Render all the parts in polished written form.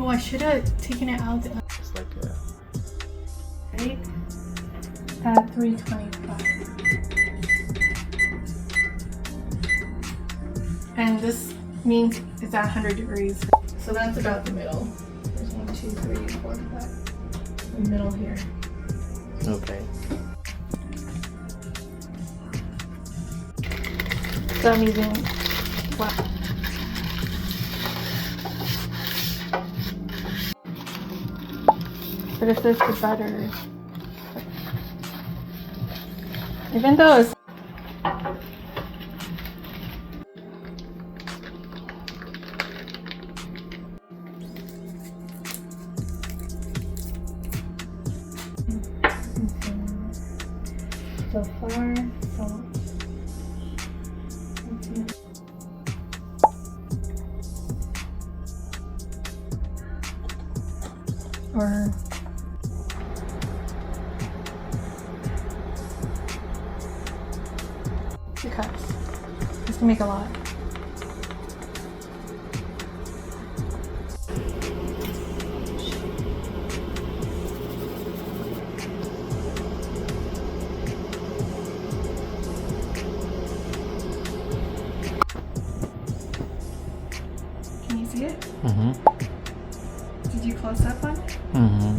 Oh, I should have taken it out. It's like a... Right? At 325. And this means it's at 100 degrees. So that's about the middle. There's 1, 2, 3, 4, 5. The middle here. Okay. So I'm using flat. But if this is better, even though it's so far, salt. Or 2 cups. This can make a lot. Can you see it? Mm-hmm. Did you close up on it? Mm-hmm.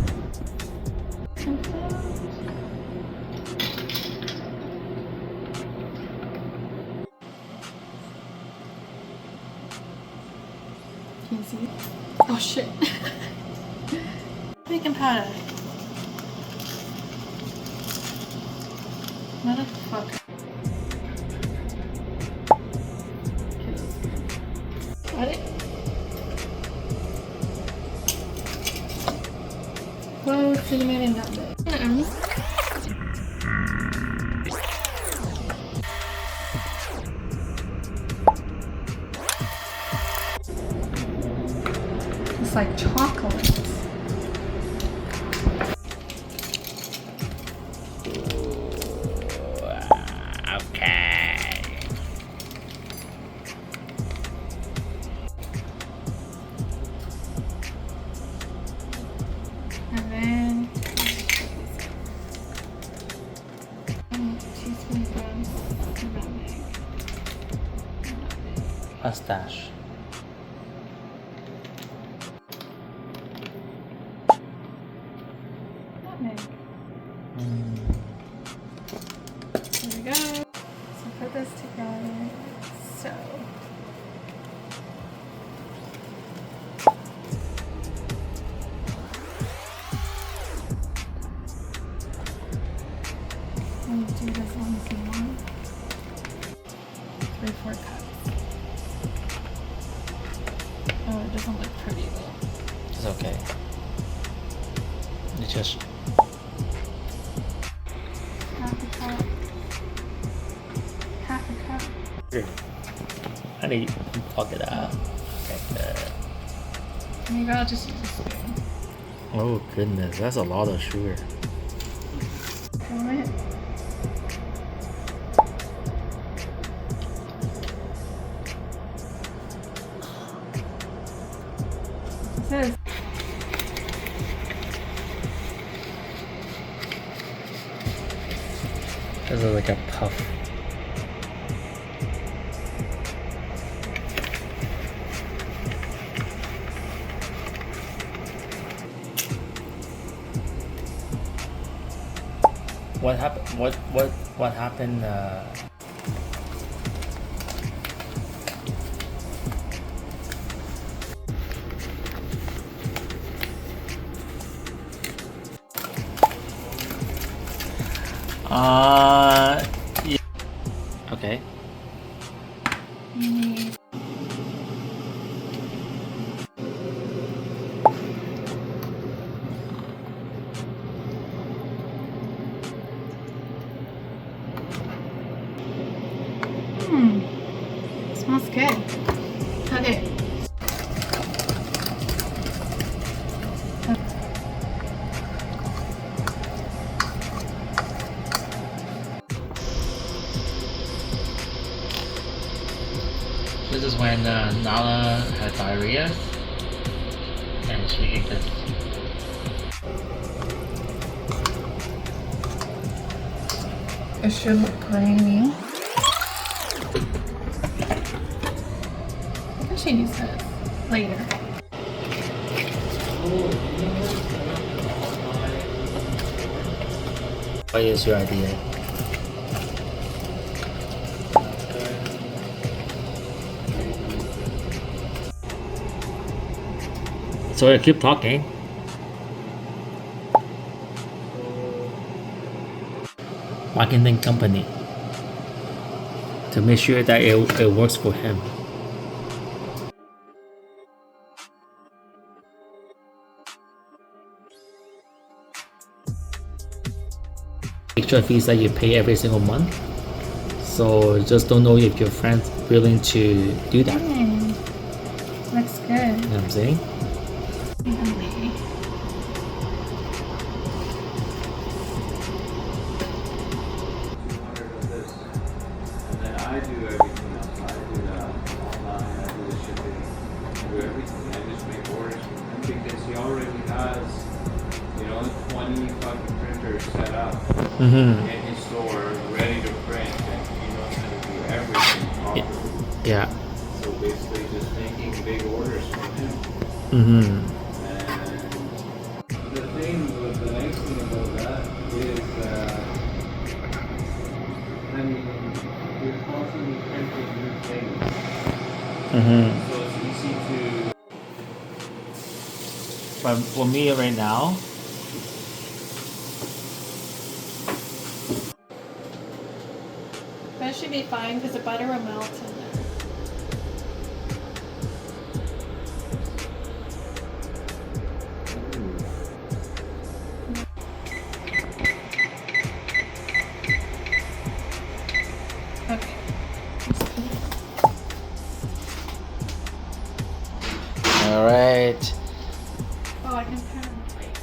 Can you see it? Oh shit. Baking powder. Motherfucker. Got it? Cloves, cinnamon, and nutmeg. It's like chocolate. Okay. And then 1 teaspoon of nutmeg. Mustache. Nutmeg. Mm. There we go. So put this together. So. Let me do this one some more. 3/4 cups. Oh, it doesn't look pretty though. It's okay. It's just... Half a cup. Half a cup. I need to plug it out. Okay. Maybe I'll just use a spoon. Oh goodness, that's a lot of sugar. Fill it. It says This is like a puff. What happened? What happened? Yeah. Okay. Smells good. Okay. This is when Nala had diarrhea. and she ate this. It should look grainy. I think she needs this later. What is your idea? So I keep talking. Marketing company to make sure that it works for him. Extra fees that you pay every single month. So just don't know if your friend's willing to do that. Looks good. You know what I'm saying? I do everything else. I do the online, I do the shipping, I do everything. I just make orders for him because he already has, 20 fucking printers set up in his store, ready to print, and he knows how to do everything properly. Yeah. So basically just making big orders for him. Mm-hmm. And the nice thing about that is, you're constantly printing new things. Mm-hmm. So it's easy to. But for me right now, That should be fine because the butter will melt in there. Okay. all right. Oh, I can turn it.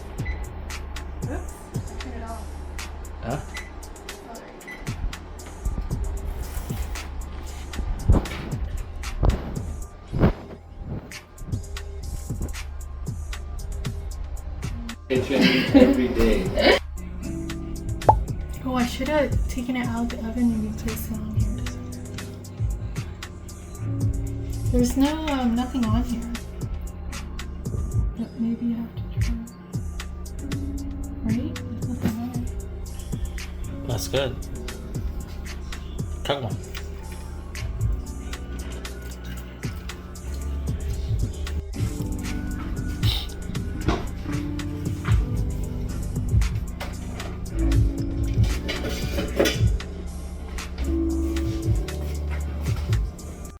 Oops, turn it off. Huh? Sorry. Kitchen every day. Oh, I should have taken it out of the oven and replaced it on here. There's nothing on here. But maybe you have to try. Right? There's nothing on it. That's good. Come on.